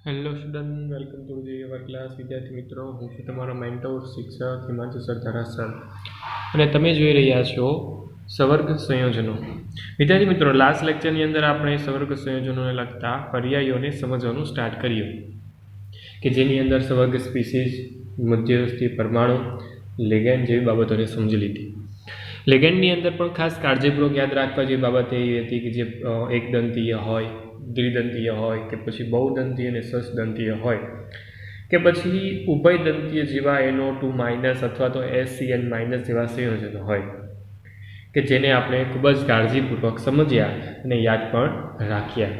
Hello student, welcome to the our class. વિદ્યાર્થી મિત્રો, હું છું તમારો મેન્ટોર શિક્ષક હિમાંશુ સર ધરાસર અને તમે જોઈ રહ્યા છો સવર્ગ સંયોજનો. વિદ્યાર્થી મિત્રો, લાસ્ટ લેક્ચરની અંદર આપણે સવર્ગ સંયોજનોને લગતા પર્યાયોને સમજવાનું સ્ટાર્ટ કર્યું કે જેની અંદર સવર્ગ સ્પીસીઝ, મધ્યસ્થી પરમાણુ, લેગેન્ડ જેવી બાબતોને સમજી લીધી. લેગેન્ડની અંદર પણ ખાસ કાળજીપૂર્વક યાદ રાખવા જેવી બાબત એવી હતી કે જે એકદંતીય હોય, દ્વિદંતીય હોય કે પછી બહુદંતીય અને સસદંતીય હોય કે પછી ઉભયદંતીય જેવા NO2 માઇનસ અથવા તો SCN માઇનસ જેવા સંયોજનો હોય કે જેને આપણે ખૂબ જ કાળજીપૂર્વક સમજ્યા અને યાદ પણ રાખ્યા.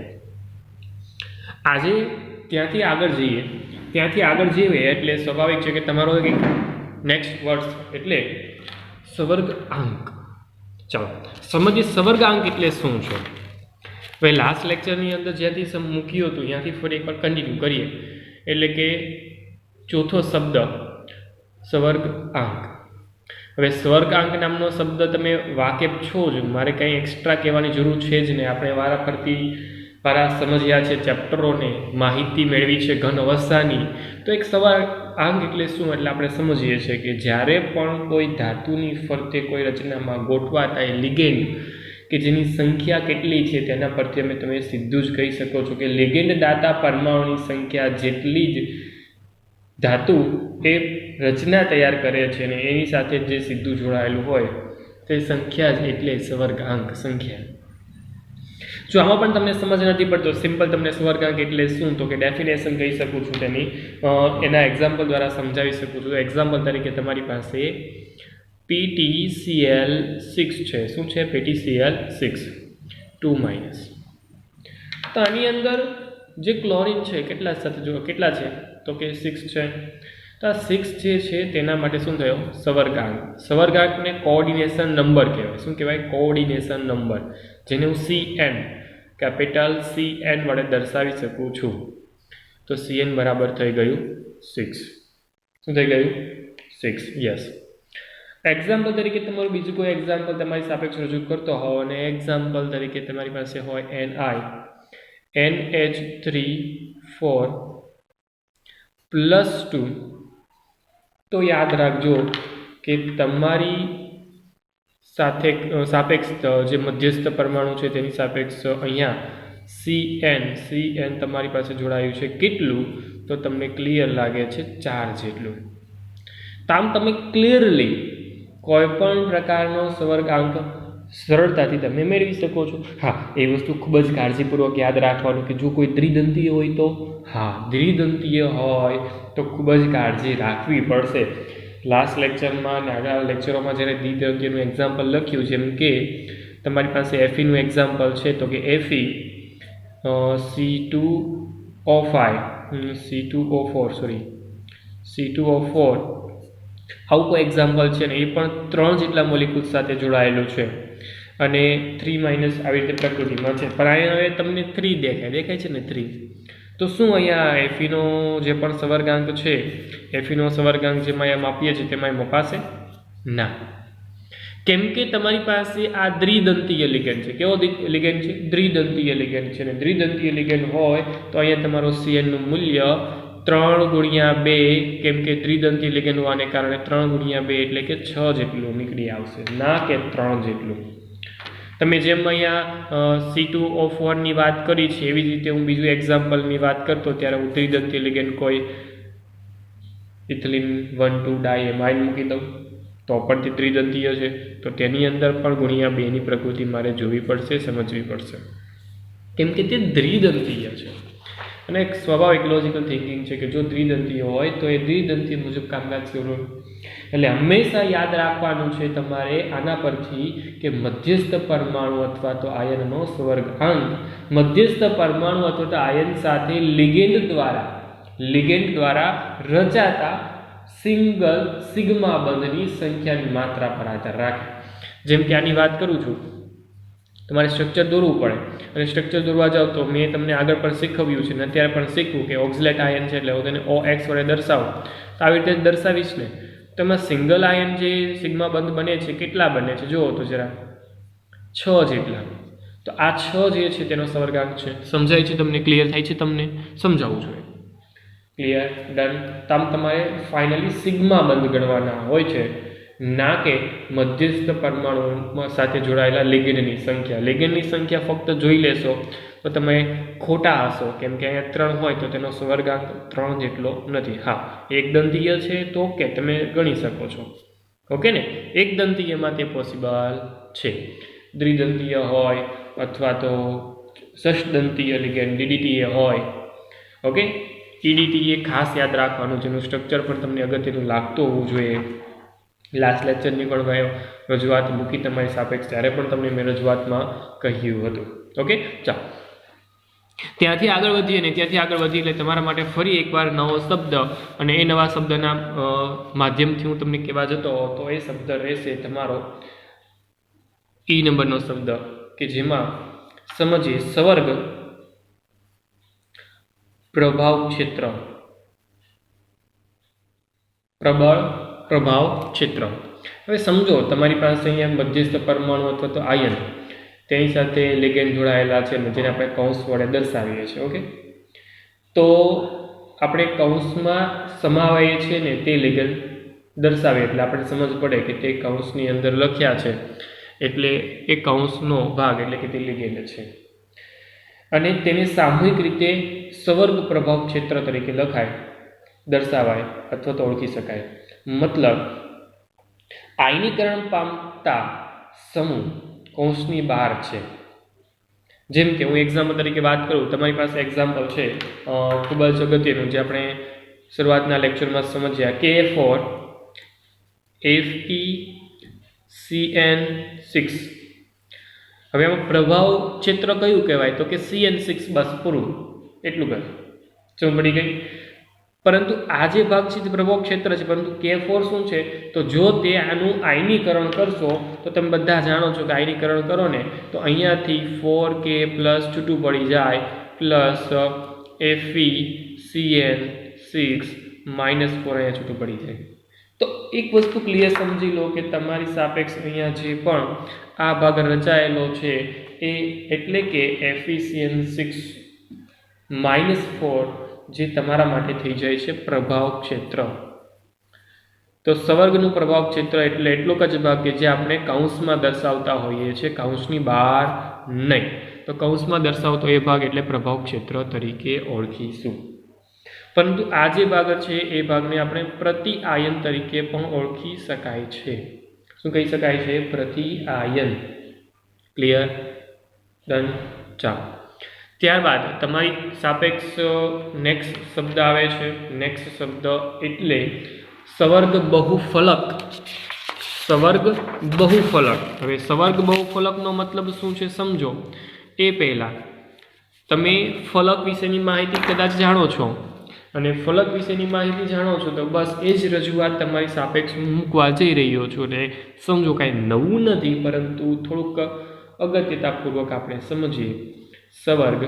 આજે ત્યાંથી આગળ જઈએ એટલે સ્વાભાવિક છે કે તમારો નેક્સ્ટ વર્ષ એટલે સવર્ગ આંક. ચાલો સમજીએ સવર્ગ આંક એટલે શું છે. હવે લાસ્ટ લેક્ચરની અંદર જ્યાંથી મૂક્યું હતું ત્યાંથી ફરી એકવાર કન્ટિન્યુ કરીએ. એટલે કે ચોથો શબ્દ સવર્ગ આંક. હવે સવર્ગ આંક નામનો શબ્દ તમે વાકેફ છો જ, મારે કંઈ એક્સ્ટ્રા કહેવાની જરૂર છે જ નહીં. આપણે વારા સમજ્યા છે ચેપ્ટરોને, માહિતી મેળવી છે ઘન અવસ્થાની. તો એક સવર્ગ આંક એટલે શું એટલે આપણે સમજીએ છીએ કે જ્યારે પણ કોઈ ધાતુની ફરતે કોઈ રચનામાં ગોઠવાતા લિગેન્ડ કે જેની સંખ્યા કેટલી છે તેના પરથી તમે સીધું જ કહી શકો છો કે લિગેન્ડ દાતા પરમાણુની સંખ્યા જેટલી જ ધાતુ એ રચના તૈયાર કરે છે અને એની સાથે જે સીધું જોડાયેલું હોય તે સંખ્યા જ એટલે સવર્ગાંક સંખ્યા. જો આમાં પણ તમને સમજ નથી પડતો, સિમ્પલ તમને સવર્ગાંક એટલે શું તો કે ડેફિનેશન કહી શકું છું તેની, એના એક્ઝામ્પલ દ્વારા સમજાવી શકું છું. એક્ઝામ્પલ તરીકે તમારી પાસે PTCl6 છે. શું છે? PTCl6 2-. તો આની અંદર જે ક્લોરીન છે કેટલા છે તો કે 6 છે. તો આ 6 જે છે તેના માટે શું થયો? સવર્ગાંક. સવર્ગાંકને કોઓર્ડિનેશન નંબર કહેવાય. શું કહેવાય? કોઓર્ડિનેશન નંબર, જેને હું CN કેપિટલ CN વડે દર્શાવી શકું છું. તો CN બરાબર થઈ ગયું 6. શું થઈ ગયું? 6. યસ. એક્ઝામ્પલ તરીકે તમારું બીજું કોઈ એક્ઝામ્પલ તમારી સાપેક્ષ રજૂ કરતો હોવ અને એક્ઝામ્પલ તરીકે તમારી પાસે હોય NiNH3 4+2. તો યાદ રાખજો કે તમારી સાપેક્ષ જે મધ્યસ્થ પરમાણુ છે તેની સાપેક્ષ અહીંયા CN તમારી પાસે જોડાયું છે કેટલું? તો તમને ક્લિયર લાગે છે 4 જેટલું. તો આમ તમે ક્લિયરલી કોઈ પણ પ્રકારનો સવર્ગાંક સરળતાથી તમે મેળવી શકો છો. હા, એ વસ્તુ ખૂબ જ કાળજીપૂર્વક યાદ રાખવાનું કે જો કોઈ દ્વિદંતીય હોય તો દ્વિદંતીય હોય તો ખૂબ જ કાળજી રાખવી પડશે. લાસ્ટ લેક્ચરમાં અને આગળ લેક્ચરોમાં જ્યારે દ્વિદંતીયનું એક્ઝામ્પલ લખ્યું, જેમ કે તમારી પાસે Feનું એક્ઝામ્પલ છે તો કે Fe C2O4 આવું કોઈ એક્ઝામ્પલ છે ને એ પણ 3 જેટલા મોલિક્યુલ સાથે જોડાયેલું છે અને 3- આવી રીતે પ્રકૃતિમાં છે. પણ અહીંયા હવે તમને 3 દેખાય છે ને 3. તો શું અહીંયા Feનો જે પણ સવર્ગાંક છે, Feનો સવર્ગાંક જેમાં અહીંયા માપીએ છીએ તેમાં મપાશે? ના, કેમ કે તમારી પાસે આ દ્વિદંતીય લિગેન્ડ છે. કેવો લિગેન્ડ છે? દ્વિદંતીય લિગેન્ડ છે. અને દ્વિદંતીય લિગેન્ડ હોય તો અહીંયા તમારો CN નું મૂલ્ય 3×2, કેમ કે દ્વિદંતીય લિગેન્ડ હોવાને કારણે 3×2 એટલે કે 6 જેટલું નીકળી આવશે, ના કે 3 જેટલું. તમે જેમ અહીંયા C2O4 ની વાત કરી છે એવી જ રીતે હું બીજું એક્ઝામ્પલની વાત કરતો ત્યારે હું દ્વિદંતીય લિગેન્ડ કોઈ ઇથિલિન 1,2-ડાયમાઇન મૂકી દઉં તો પણ તે દ્વિદંતીય છે. તો તેની અંદર પણ ×2 ની પ્રકૃતિ મારે જોવી પડશે, સમજવી પડશે, કેમ કે તે દ્વિદંતીય છે. અને એક સ્વાભાવિક લોજિકલ થિંકિંગ છે કે જો દ્વિદંતીય હોય તો એ દ્વિદંતીય મુજબ કામકાજ કરવું. એટલે હંમેશા યાદ રાખવાનું છે તમારે આના પરથી કે મધ્યસ્થ પરમાણુ અથવા તો આયનનો સવર્ગાંક મધ્યસ્થ પરમાણુ અથવા તો આયન સાથે લિગેન્ડ દ્વારા રચાતા સિંગલ સિગ્મા બંધની સંખ્યાની માત્રા પર આધાર રાખે. જેમ કે આની વાત કરું છું, તમારે સ્ટ્રક્ચર દોરવું પડે અને સ્ટ્રક્ચર દોરવા જાવ તો મેં તમને આગળ પણ શીખવ્યું છે ને અત્યારે પણ શીખવું કે ઓક્ઝલેટ આયન છે એટલે હું તેને OX વડે દર્શાવું તો આવી રીતે જ દર્શાવીશ ને. તો એમાં સિંગલ આયન જે સિગ્મા બંધ બને છે કેટલા બને છે જુઓ તો જરા 6 જેટલા. તો આ 6 જે છે તેનો સવર્ગાંક છે. સમજાય છે તમને? ક્લિયર થાય છે તમને? સમજાવવું જોઈએ. Clear, done. આમ તમારે ફાઇનલી સિગ્મા બંધ ગણવાના હોય છે, ના કે મધ્યસ્થ પરમાણુ સાથે જોડાયેલા લિગેન્ડની સંખ્યા. લિગેન્ડની સંખ્યા ફક્ત જોઈ લેશો તો તમે ખોટા હશો, કેમ કે અહીંયા 3 હોય તો તેનો સ્વર્ગાંક 3 જેટલો નથી. હા, એકદંતીય છે તો ઓકે, તમે ગણી શકો છો. ઓકે ને, એકદંતીયમાં તે પોસિબલ છે. દ્વિદંતીય હોય અથવા તો ષષ્દંતીય લિગેન્ડ DDTA હોય. ઓકે, EDTA ખાસ યાદ રાખવાનું, જેનું સ્ટ્રક્ચર પણ તમને અગત્યનું લાગતું હોવું જોઈએ. લાસ્ટ લેક્ચરની પણ મેં રજૂઆત મૂકી તમારી સાપેક્ષ, ત્યારે પણ તમને મેં રજૂઆતમાં કહ્યું હતું. ઓકે, ચાલો ત્યાંથી આગળ વધીએ ને ત્યાંથી આગળ વધીએ એટલે તમારા માટે ફરી એકવાર નવો શબ્દ, અને એ નવા શબ્દના માધ્યમથી હું તમને કહેવા જતો તો એ શબ્દ રહેશે તમારો E નંબરનો શબ્દ, કે જેમાં સમજીએ સવર્ગ પ્રભાવ ક્ષેત્ર. પ્રબળ પ્રભાવ ક્ષેત્ર. હવે સમજો તમારી પાસે અહીંયા મધ્યસ્થ પરમાણુ અથવા તો આયન, તેની સાથે લિગેન્ડ જોડાયેલા છે, જેને આપણે કૌંસ વડે દર્શાવીએ છીએ. ઓકે, તો આપણે કૌંસમાં સમાવાઈએ છીએ ને તે લિગેન્ડ દર્શાવીએ એટલે આપણે સમજ પડે કે તે કૌંસની અંદર લખ્યા છે એટલે એ કૌંસનો ભાગ એટલે કે તે લિગેન્ડ છે, અને તેને સામૂહિક રીતે સવર્ગ પ્રભાવ ક્ષેત્ર તરીકે લખાય, દર્શાવાય અથવા તો ઓળખી શકાય. મતલબ આયનીકરણ પામતા સમૂહ કૌંસની બહાર છે. જેમ કે હું એક્ઝામ્પલ તરીકે વાત કરું, તમારી પાસે એક્ઝામ્પલ છે ખૂબ જ અગત્યનું, જે આપણે શરૂઆતના લેક્ચરમાં સમજ્યા, Ka4 FeCN6. હવે આમાં પ્રભાવ ક્ષેત્ર કયું કહેવાય તો કે CN6, બસ પૂરું, એટલું કહે. શું પડી ગઈ? પરંતુ આ જે ભાગ છે તે પ્રભાવ ક્ષેત્ર છે, પરંતુ K4 શું છે તો જો તે આનું આયનીકરણ કરશો તો તમે બધા જાણો છો કે આયનીકરણ કરો ને તો અહીંયાથી 4K પ્લસ છૂટું પડી જાય, પ્લસ FeCN6 -4 અહીંયા છૂટું પડી જાય. તો એક વસ્તુ ક્લિયર સમજી લો કે તમારી સાપેક્ષ અહીંયા જે પણ આ ભાગ રચાયેલો છે એ એટલે કે FeCN6 -4 જે તમારા માટે થઈ જાય છે પ્રભાવ ક્ષેત્ર. તો સવર્ગનું પ્રભાવ ક્ષેત્ર એટલે એટલો જ ભાગ કે જે આપણે કૌંસમાં દર્શાવતા હોઈએ છીએ, કૌંસની બહાર નહીં. તો કૌંસમાં દર્શાવતો એ ભાગ એટલે પ્રભાવ ક્ષેત્ર તરીકે ઓળખીશું. પરંતુ આ જે ભાગ છે એ ભાગને આપણે પ્રતિ આયન તરીકે પણ ઓળખી શકાય છે. શું કહી શકાય છે? પ્રતિ આયન. ક્લિયર? ડન. ચાલો, ત્યારબાદ તમારી સાપેક્ષ નેક્સ્ટ શબ્દ આવે છે. નેક્સ્ટ શબ્દ એટલે સવર્ગ બહુફલક. સવર્ગ બહુફલક. હવે સવર્ગ બહુફલકનો મતલબ શું છે સમજો એ પહેલાં તમે ફલક વિશેની માહિતી કદાચ જાણો છો, અને ફલક વિશેની માહિતી જાણો છો તો બસ એ જ રજૂઆત તમારી સાપેક્ષ મૂકવા જઈ રહ્યો છું. અને સમજો કાંઈ નવું નથી, પરંતુ થોડુંક અગત્યતાપૂર્વક આપણે સમજીએ. સવર્ગ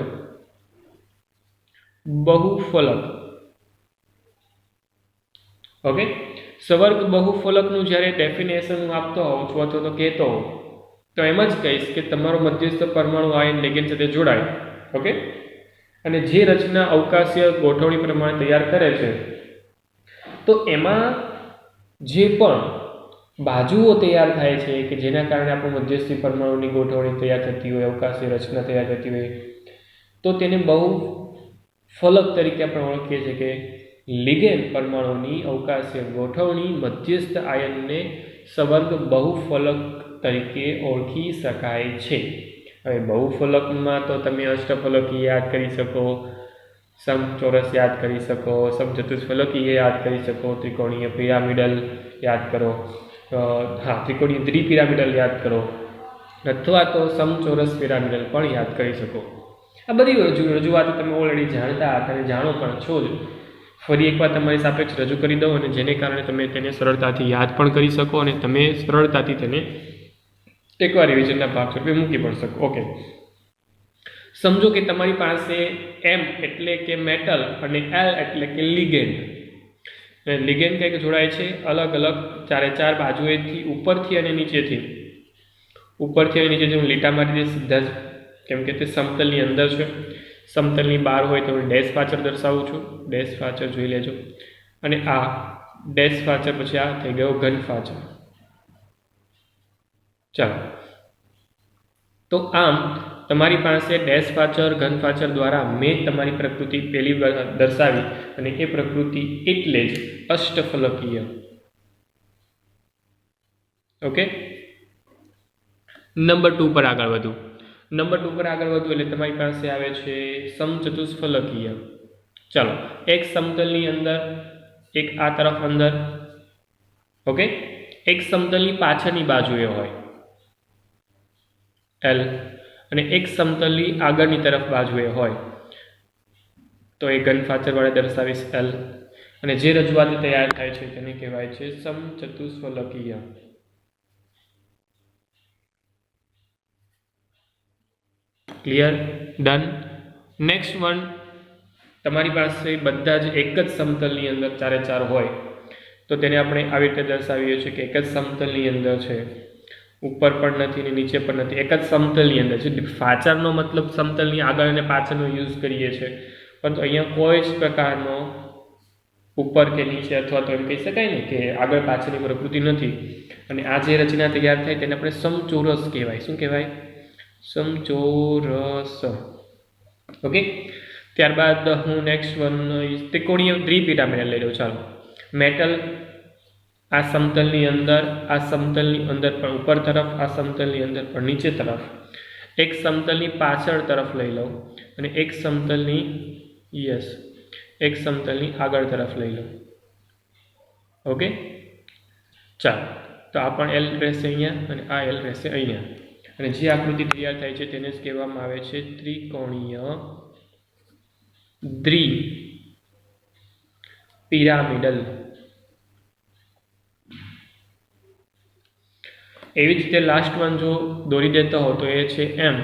બહુફલક. ઓકે, સવર્ગ બહુફલકનું જ્યારે ડેફિનેશન હું આપતો હોઉં છું અથવા તો કહેતો હોઉં તો એમ જ કહીશ કે તમારો મધ્યસ્થ પરમાણુ આયન લિગેન્ડ સાથે જોડાય. ઓકે, અને જે રચના અવકાશીય ગોઠવણી પ્રમાણે તૈયાર કરે છે તો એમાં જે પણ બાજુઓ તૈયાર થાય છે કે જેના કારણે આપણું મધ્યસ્થી પરમાણુની ગોઠવણી તૈયાર થતી હોય, અવકાશી રચના તૈયાર થતી હોય, તો તેને બહુ ફલક તરીકે આપણે ઓળખીએ છીએ કે લિગેન્ડ પરમાણુની અવકાશીય ગોઠવણી મધ્યસ્થ આયનને સવર્ગ બહુફલક તરીકે ઓળખી શકાય છે. હવે બહુફલકમાં તો તમે અષ્ટફલકી યાદ કરી શકો, સમચોરસ યાદ કરી શકો, સમચતુષ્ફલકીય યાદ કરી શકો, ત્રિકોણીય પિરામિડલ યાદ કરો, ત્રિકોણીય દ્વિપિરામિડલ યાદ કરો, અથવા તો સમચોરસ પિરામિડલ પણ યાદ કરી શકો. આ બધી રજૂઆત તમે ઓલરેડી જાણતા હતા અને જાણો પણ છો જ. ફરી એકવાર તમારી સાપેક્ષ રજૂ કરી દઉં, અને જેને કારણે તમે તેને સરળતાથી યાદ પણ કરી શકો અને તમે સરળતાથી તેને એકવાર રિવિઝનના ભાગ સ્વરૂપે મૂકી પણ શકો. ઓકે, સમજો કે તમારી પાસે M એટલે કે મેટલ અને L એટલે કે લિગેન્ડ. લિગેન્ડ કંઈક જોડાય છે અલગ અલગ ચારે ચાર બાજુએથી, ઉપરથી અને નીચેથી. ઉપરથી અને નીચેથી હું લીટા મારી દઈશ સીધા જ, કેમ કે તે સમતલની અંદર છે. સમતલની બહાર હોય તો ડેશ પાછળ દર્શાવું છું, ડેશ પાછળ જોઈ લેજો, અને આ ડેશ પાછળ પછી આ થઈ ગયો ઘન પાછળ. ચાલો, તો આમ તમારી પાસે ડેશ પાછળ ઘન પાછળ દ્વારા મેં તમારી પ્રકૃતિ પહેલી દર્શાવી, અને એ પ્રકૃતિ એટલે જ અષ્ટફલકીય. ઓકે, નંબર 2 પર આગળ વધું. નંબર 2 પર આગળ વધું એટલે તમારી પાસે આવે છે સમચતુષ્ફલકીય. ચાલો, એક સમતલની અંદર, એક આ તરફ અંદર, ઓકે, એક સમતલની પાછળની બાજુએ હોય એલ, અને એક સમતલની આગળની તરફ બાજુએ હોય તો એ ઘન પાછળ વડે દર્શાવીશ એલ, અને જે રજૂઆત તૈયાર થાય છે તેને કહેવાય છે સમચતુષ્ફલકીય. ક્લિયર? ડન. નેક્સ્ટ વન, તમારી પાસે બધા જ એક જ સમતલની અંદર ચારે ચાર હોય તો તેને આપણે આવી રીતે દર્શાવીએ છીએ કે એક જ સમતલની અંદર છે, ઉપર પણ નથી ને નીચે પણ નથી, એક જ સમતલની અંદર છે. પાછળનો મતલબ સમતલની આગળ અને પાછળનો યુઝ કરીએ છીએ, પરંતુ અહીંયા કોઈ જ પ્રકારનો ઉપર કે નીચે અથવા તો એમ કહી શકાય ને કે આગળ પાછળની પ્રકૃતિ નથી. અને આ જે રચના તૈયાર થાય તેને આપણે સમચોરસ કહેવાય. શું કહેવાય? સમચોરસ. ઓકે, ત્યારબાદ હું નેક્સ્ટ વન ત્રિકોણીય દ્વિપિરામિડલ લઈ લઉં. ચાલો, મેટલ આ સમતલની અંદર, આ સમતલની અંદર પણ ઉપર તરફ, આ સમતલની અંદર પણ નીચે તરફ, એક સમતલની પાછળ તરફ લઈ લઉં અને એક સમતલની એક સમતલની આગળ તરફ લઈ લઉં. ઓકે, ચાલો, તો આ પણ એલ રહેશે અહીંયા અને આ એલ રહેશે અહીંયા, અને જે આકૃતિ તૈયાર થાય છે તેને જ કહેવામાં આવે છે ત્રિકોણીય દ્વિપિરામિડલ. એવી જ રીતે લાસ્ટ વન જો દોરી દેતા હો તો એ છે એમ.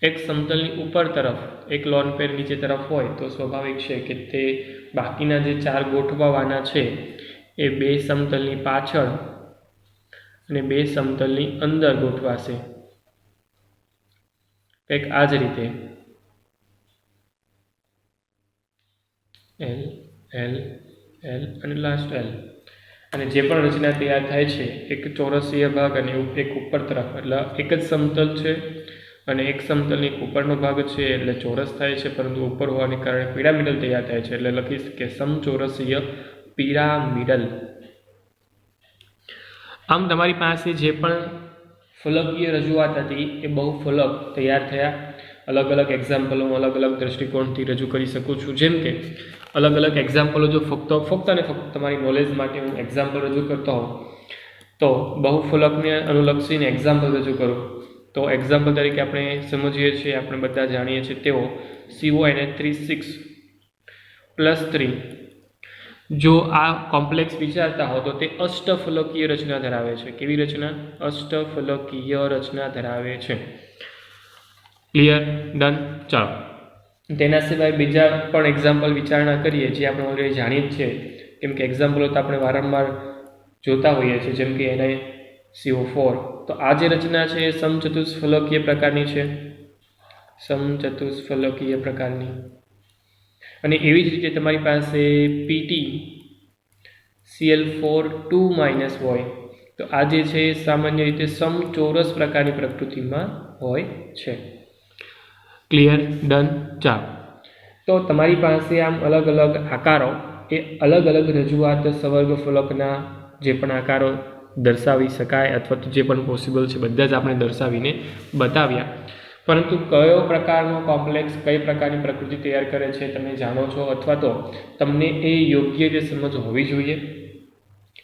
એક સમતલની ઉપર તરફ એક લોન પેર નીચે તરફ હોય તો સ્વાભાવિક છે કે તે બાકીના જે ચાર ગોઠવાવાના છે એ બે સમતલની પાછળ અને બે સમતલની અંદર ગોઠવાશે, કંઈક આ જ રીતે. એલ એલ એલ અને લાસ્ટ એલ. અને જે પણ રચના તૈયાર થાય છે એક ચોરસીય ભાગ અને એક ઉપર તરફ, એટલે એક જ સમતલ છે અને એક સમતલની ઉપરનો ભાગ છે એટલે ચોરસ થાય છે, પરંતુ ઉપર હોવાને કારણે પિરામિડલ તૈયાર થાય છે, એટલે લખીશ કે સમચોરસીય પિરામિડલ. આમ તમારી પાસે જે પણ ફલકીય રજૂઆત હતી એ બહુ ફલક તૈયાર થયા. અલગ અલગ એક્ઝામ્પલો અલગ અલગ દ્રષ્ટિકોણથી રજૂ કરી શકું છું. જેમ કે અલગ અલગ એક્ઝામ્પલો જો ફક્ત અને ફક્ત તમારી નોલેજ માટે હું એક્ઝામ્પલ રજૂ કરતો હોઉં તો બહુફલકને અનુલક્ષીને એક્ઝામ્પલ રજૂ કરું તો એક્ઝામ્પલ તરીકે આપણે સમજીએ છીએ, આપણે બધા જાણીએ છીએ તેઓ CONH3 6+3. જો આ કોમ્પ્લેક્સ વિચારતા હો તો તે અષ્ટફલકીય રચના ધરાવે છે. કેવી રચના? અષ્ટફલકીય રચના ધરાવે છે. ક્લિયર? ડન. ચાલો, તેના સિવાય બીજા પણ એક્ઝામ્પલ વિચારણા કરીએ જે આપણે ઓલરેડી જાણીએ જ છીએ, કેમ કે એક્ઝામ્પલો તો આપણે વારંવાર જોતા હોઈએ છીએ, જેમ કે NaCO4. તો આ જે રચના છે એ સમચતુષ્ફલકીય પ્રકારની છે, સમચતુષ્ફલકીય પ્રકારની. અને એવી જ રીતે તમારી પાસે PtCl4 2- હોય તો આ જે છે એ સામાન્ય રીતે સમચોરસ પ્રકારની પ્રકૃતિમાં હોય છે. ક્લિયર? ડન. ચાલો, તો તમારી પાસે આમ અલગ અલગ આકારો એ અલગ અલગ રજૂઆત સવર્ગ ફલકના જે પણ આકારો દર્શાવી શકાય અથવા તો જે પણ પોસિબલ છે બધા જ આપણે દર્શાવીને બતાવ્યા. પરંતુ કયો પ્રકારનો કોમ્પ્લેક્સ કઈ પ્રકારની પ્રકૃતિ તૈયાર કરે છે તમે જાણો છો, અથવા તો તમને એ યોગ્ય જે સમજ હોવી જોઈએ,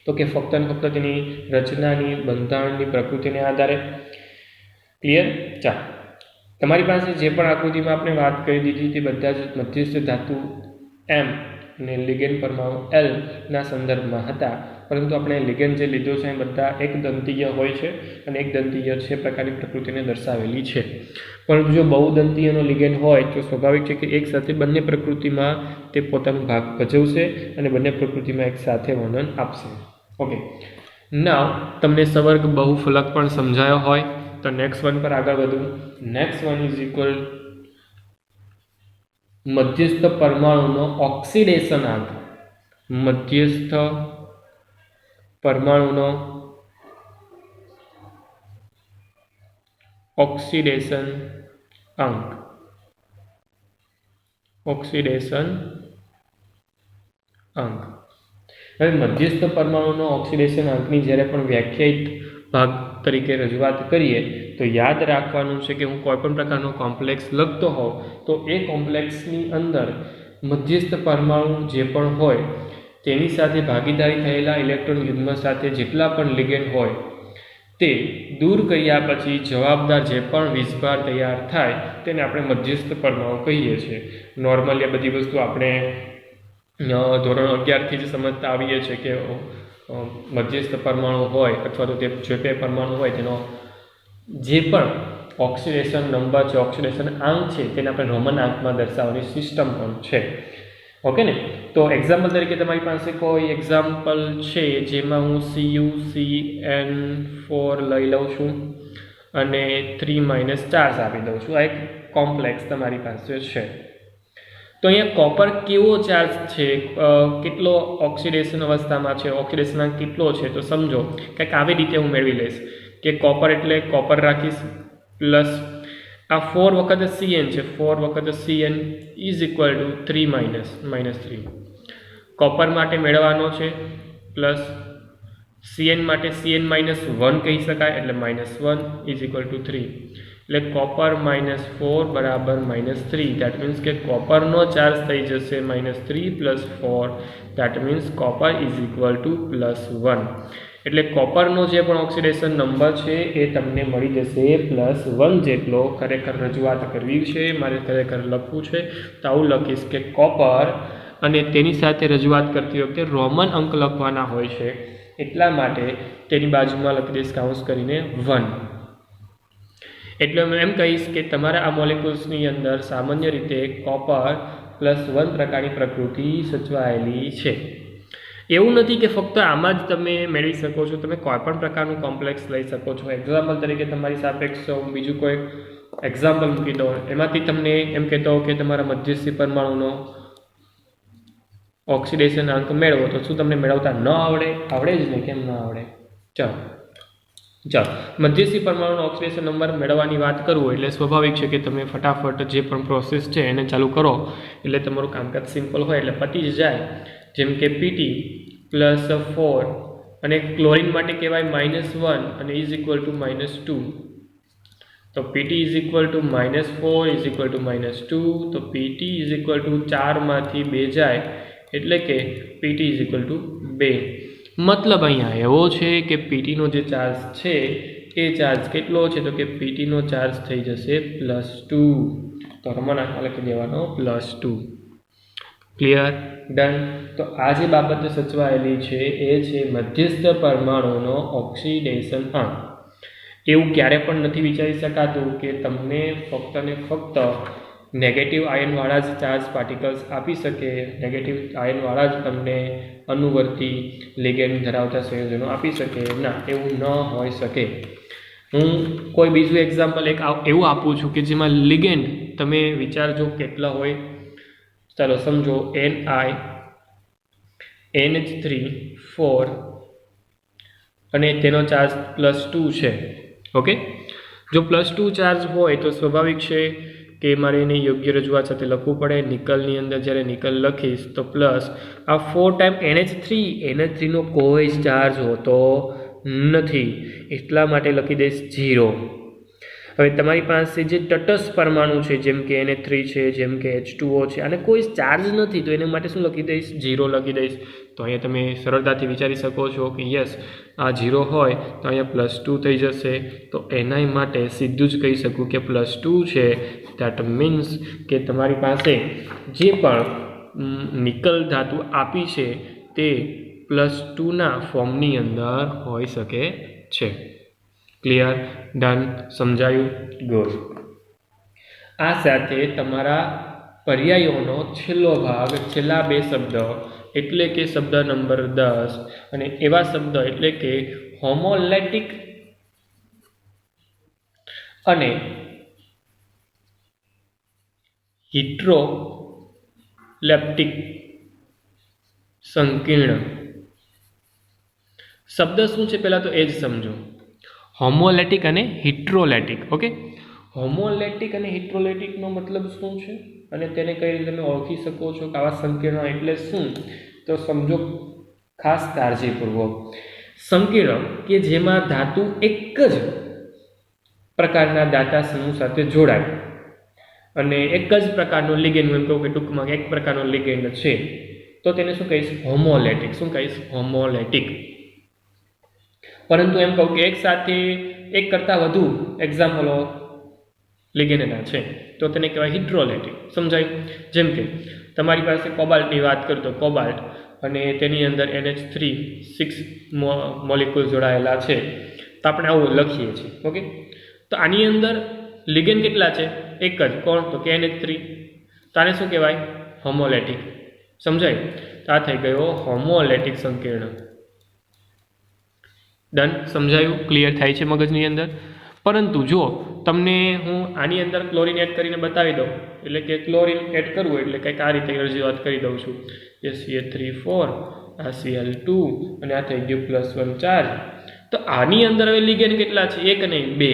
તો કે ફક્ત ને ફક્ત તેની રચનાની બંધારણની પ્રકૃતિને આધારે. ક્લિયર? ચાલો, તમારી પાસે જે પણ આકૃતિમાં આપણે વાત કરી દીધી તે બધા જ મધ્યસ્થ ધાતુ M અને લિગેન્ડ પરમાણુ L ના સંદર્ભમાં હતા, પરંતુ આપણે લિગેન્ડ જે લીધો છે એ બધા એક દંતીય હોય છે અને એક દંતીય છે પ્રકારની પ્રકૃતિને દર્શાવેલી છે. પરંતુ જો બહુદંતીયનો લિગેન્ડ હોય તો સ્વાભાવિક છે કે એક સાથે બંને પ્રકૃતિમાં તે પોતાનો ભાગ ભજવશે અને બંને પ્રકૃતિમાં એક સાથે વર્ણન આપશે. ઓકે, નાવ તમને સવર્ગ બહુફલક પણ સમજાયો હોય તો નેક્સ્ટ વન પર આગળ વધું. નેક્સ્ટ વન ઇઝ ઇક્વલ મધ્યસ્થ પરમાણુનો ઓક્સિડેશન આંક, મધ્યસ્થ પરમાણુનો ઓક્સિડેશન અંક, ઓક્સિડેશન અંક. હવે મધ્યસ્થ પરમાણુનો ઓક્સિડેશન અંકની જ્યારે પણ વ્યાખ્યાયિત ભાગ તરીકે રજૂઆત કરીએ તો યાદ રાખવાનું છે કે હું કોઈપણ પ્રકારનો કોમ્પ્લેક્સ લખતો હોઉં તો એ કોમ્પ્લેક્સની અંદર મધ્યસ્થ પરમાણુ જે પણ હોય તેની સાથે ભાગીદારી થયેલા ઇલેક્ટ્રોન યુગ્મ સાથે જેટલા પણ લિગેન્ડ હોય તે દૂર કર્યા પછી જવાબદાર જે પણ વીજભાર તૈયાર થાય તેને આપણે મધ્યસ્થ પરમાણુ કહીએ છીએ. નોર્મલી આ બધી વસ્તુ આપણે ધોરણ 11થી જ સમજતા આવીએ છીએ કે મધ્યસ્થ પરમાણુ હોય અથવા તો તે જે તે પરમાણુ હોય તેનો જે પણ ઓક્સિડેશન નંબર છે, ઓક્સિડેશન આંક છે, તેને આપણે રોમન આંકમાં દર્શાવવાની સિસ્ટમ પણ છે. ઓકે ને? તો એક્ઝામ્પલ તરીકે તમારી પાસે કોઈ એક્ઝામ્પલ છે જેમાં હું CuCN4 લઈ લઉં છું અને 3 - ચાર્જ આપી દઉં છું. આ એક કોમ્પ્લેક્સ તમારી પાસે છે. તો અહીંયા કોપર કેવો ચાર્જ છે, કેટલો ઓક્સિડેશન અવસ્થામાં છે, ઓક્સિડેશન આંક કેટલો છે, તો સમજો કંઈક આવી રીતે હું મેળવી લઈશ કે કોપર એટલે કોપર રાખીશ પ્લસ આ 4 વખત Cn છે, 4 વખત Cn is equal to 3 - 3. Copper માટે મેળવવાનો છે પ્લસ Cn માટે Cn -1 કહી શકાય એટલે -1 ઇઝ ઇક્વલ ટુ 3. એટલે કોપર -4 બરાબર -3. દેટ મીન્સ કે કોપરનો ચાર્જ થઈ જશે -3 + 4. That means copper is equal to +1. એટલે કોપરનો જે પણ ઓક્સિડેશન નંબર છે એ તમને મળી જશે +1 જેટલો. ખરેખર રજૂઆત કરવી છે, મારે ખરેખર લખવું છે તો આવું લખીશ કે કોપર અને તેની સાથે રજૂઆત કરતી વખતે રોમન અંક લખવાના હોય છે એટલા માટે તેની બાજુમાં લખી દઈશ કાઉન્સ કરીને 1. એટલે હું એમ કહીશ કે તમારા આ મોલેક્યુલ્સની અંદર સામાન્ય રીતે કોપર +1 પ્રકારની પ્રકૃતિ સચવાયેલી છે. એવું નથી કે ફક્ત આમાં જ તમે મેળવી શકો છો, તમે કોઈ પણ પ્રકારનું કોમ્પ્લેક્સ લઈ શકો છો. એક્ઝામ્પલ તરીકે તમારી સાપેક્ષ હું બીજું કોઈ એક્ઝામ્પલ મૂકી દઉં, એમાંથી તમને એમ કહેતો હોઉં કે તમારા મધ્યસ્થી પરમાણુનો ઓક્સિડેશન અંક મેળવો, તો શું તમને મેળવતા ન આવડે? આવડે જ ને, કેમ ન આવડે? ચાલો મધ્યસ્થી પરમાણુનો ઓક્સિડેશન નંબર મેળવવાની વાત કરું એટલે સ્વાભાવિક છે કે તમે ફટાફટ જે પણ પ્રોસેસ છે એને ચાલુ કરો એટલે તમારું કામકાજ સિમ્પલ હોય એટલે પતી જ જાય. જેમ કે Pt +4 અને ક્લોરીન માટે કહેવાય -1 અને ઇઝ ઇક્વલ ટુ -2. તો Pt is equal to -4 is equal to -2. તો Pt ઇઝ ઇક્વલ ટુ 4 માંથી 2 જાય એટલે કે Pt ઇઝ ઇક્વલ ટુ 2. મતલબ અહીંયા એવો છે કે Ptનો જે ચાર્જ છે એ ચાર્જ કેટલો છે તો કે Ptનો ચાર્જ થઈ જશે +2. તો રોમન આંકમાં લખી દેવાનો +2. ક્લિયર? ડન. તો આ જે બાબત સચવાયેલી છે એ છે મધ્યસ્થ પરમાણુનો ઓક્સિડેશન અંક. એવું ક્યારે પણ નથી વિચારી શકાતું કે તમને ફક્ત ને ફક્ત નેગેટિવ આયનવાળા જ ચાર્જ પાર્ટિકલ્સ આપી શકે, નેગેટિવ આયનવાળા જ તમને અનુવર્તી લિગેન્ડ ધરાવતા સંયોજનો આપી શકે. ના, એવું ન હોઈ શકે. હું કોઈ બીજું એક્ઝામ્પલ એક એવું આપું છું કે જેમાં લિગેન્ડ તમે વિચારજો કેટલા હોય. ચાલો સમજો NH3 4 અને તેનો ચાર્જ +2 છે. ઓકે, જો +2 ચાર્જ હોય તો સ્વાભાવિક છે કે મારે એને યોગ્ય રજૂઆત સાથે લખવું પડે. નિકલની અંદર જ્યારે નિકલ લખીશ તો પ્લસ આ 4 ટાઈમ NH3નો કોઈ જ ચાર્જ હોતો નથી એટલા માટે લખી દઈશ 0. હવે તમારી પાસે જે તટસ્થ પરમાણુ છે જેમ કે NH3 છે, જેમ કે H2O છે, અને કોઈ ચાર્જ નથી તો એને માટે શું લખી દઈશ? 0 લખી દઈશ. તો અહીંયા તમે સરળતાથી વિચારી શકો છો કે યસ આ 0 હોય તો અહીંયા +2 થઈ જશે. તો એના માટે સીધું જ કહી શકું કે +2 છે. દેટ મીન્સ કે તમારી પાસે જે પણ નિકલ ધાતુ આપી છે તે +2ના ફોર્મની અંદર હોઈ શકે છે. ક્લિયર? ડન? સમજાયું? ગુડ. આ સાથે તમારા પર્યાયોનો છેલ્લો ભાગ, છેલ્લા 2 શબ્દ એટલે કે શબ્દ નંબર 10 અને એવા શબ્દ એટલે કે હોમોલેટિક અને લેપ્ટિક સંકીર્ણ શબ્દ શું છે પહેલાં તો એ જ સમજો. હોમોલેટિક અને હિટ્રોલેટિક. ઓકે, હોમોલેટિક અને હિટ્રોલેટિકનો મતલબ શું છે અને તેને કઈ રીતે તમે ઓળખી શકો છો કે આવા સંકીર્ણ એટલે શું, તો સમજો ખાસ કાળજીપૂર્વક. સંકીર્ણ કે જેમાં ધાતુ એક જ પ્રકારના દાતા સમૂહ સાથે જોડાય અને એક જ પ્રકારનો લિગેન્ડ, હું એમ કહું કે ટૂંકમાં એક પ્રકારનો લિગેન્ડ છે, તો તેને શું કહીશ? હોમોલેટિક. શું કહીશ? હોમોલેટિક. પરંતુ એમ કહું કે એક સાથે એક કરતાં વધુ એક્ઝામ્પલો લિગેન્ડના છે તો તેને કહેવાય હિટ્રોલેટિક. સમજાય? જેમ કે તમારી પાસે કોબાલ્ટની વાત કરું તો કોબાલ્ટ અને તેની અંદર NH3 મોલિક્યુલ જોડાયેલા છે, તો આપણે આવું લખીએ છીએ. ઓકે, તો આની અંદર લિગેન્ડ કેટલા છે? એક જ. કોણ? તો કે NH3. તો આને શું કહેવાય? હોમોલેટિક. સમજાય? તો આ થઈ ગયો હોમોલેટિક સંકીર્ણ. ડન? સમજાયું? ક્લિયર થાય છે મગજની અંદર? પરંતુ જો તમને હું આની અંદર ક્લોરીન એડ કરીને બતાવી દઉં, એટલે કે ક્લોરીન એડ કરવું એટલે કંઈક આ રીતે રજૂઆત કરી દઉં છું. CH3 આ Cl2 અને આ થઈ ગયું +1 ચાર્જ. તો આની અંદર હવે લિગેન્ડ કેટલા છે? એક નહીં, બે.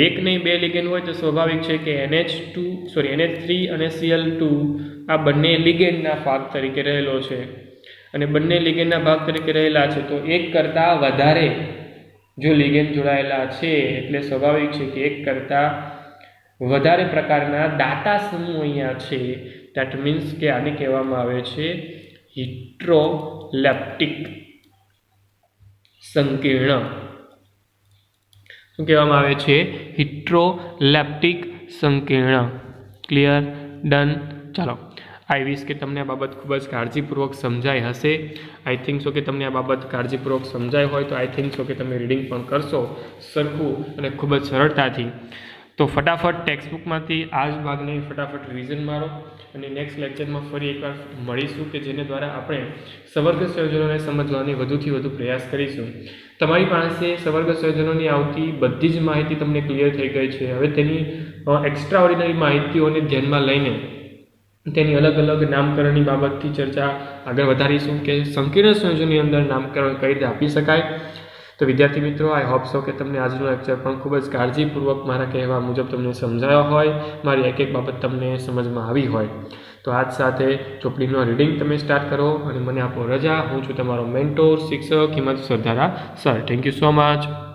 એક નહીં, બે લિગેન્ડ હોય તો સ્વાભાવિક છે કે NH3 અને Cl2 આ બંને લિગેન્ડના ભાગ તરીકે રહેલો છે અને બંને લિગેન્ડના ભાગ તરીકે રહેલા છે તો એક કરતાં વધારે જો લિગેન્ડ જોડાયેલા છે એટલે સ્વાભાવિક છે કે એક કરતાં વધારે પ્રકારના દાતા સમૂહ અહીંયા છે. દેટ મીન્સ કે આને કહેવામાં આવે છે હિટ્રોલેપ્ટિક સંકીર્ણ. શું કહેવામાં આવે છે? હિટ્રોલેપ્ટિક સંકીર્ણ. ક્લિયર? ડન? ચાલો, આઈ વિશ કે તમને આ બાબત ખૂબ જ કાળજીપૂર્વક સમજાઈ હશે. આઈ થિંક સો કે તમને આ બાબત કાળજીપૂર્વક સમજાય હોય તો આઈ થિંક સો કે તમે રીડિંગ પણ કરશો સરખું અને ખૂબ જ સરળતાથી. તો ફટાફટ ટેક્સ્ટબુકમાંથી આ જ ભાગને ફટાફટ રિવિઝન મારો અને નેક્સ્ટ લેક્ચરમાં ફરી એકવાર મળીશું કે જેને દ્વારા આપણે સવર્ગ સંયોજનોને સમજવાની વધુથી વધુ પ્રયાસ કરીશું. તમારી પાસે સવર્ગ સંયોજનોની આવતી બધી જ માહિતી તમને ક્લિયર થઈ ગઈ છે. હવે તેની એક્સ્ટ્રા ઓર્ડિનરી માહિતીઓને ધ્યાનમાં લઈને તેની અલગ અલગ નામકરણની બાબતથી ચર્ચા આગળ વધારીશું કે સંકીર્ણ સંયોજનની અંદર નામકરણ કઈ રીતે આપી શકાય. તો વિદ્યાર્થી મિત્રો, આઈ હોપ સો કે તમને આજનો લેક્ચર પણ ખૂબ જ કાળજીપૂર્વક મારા કહેવા મુજબ તમને સમજાયો હોય, મારી એક એક બાબત તમને સમજમાં આવી હોય. તો આજ સાથે ચોપડીનો રીડિંગ તમે સ્ટાર્ટ કરો અને મને આપો રજા. હું છું તમારો મેન્ટોર, શિક્ષક Himanshu Sardara sir. Thank you so much.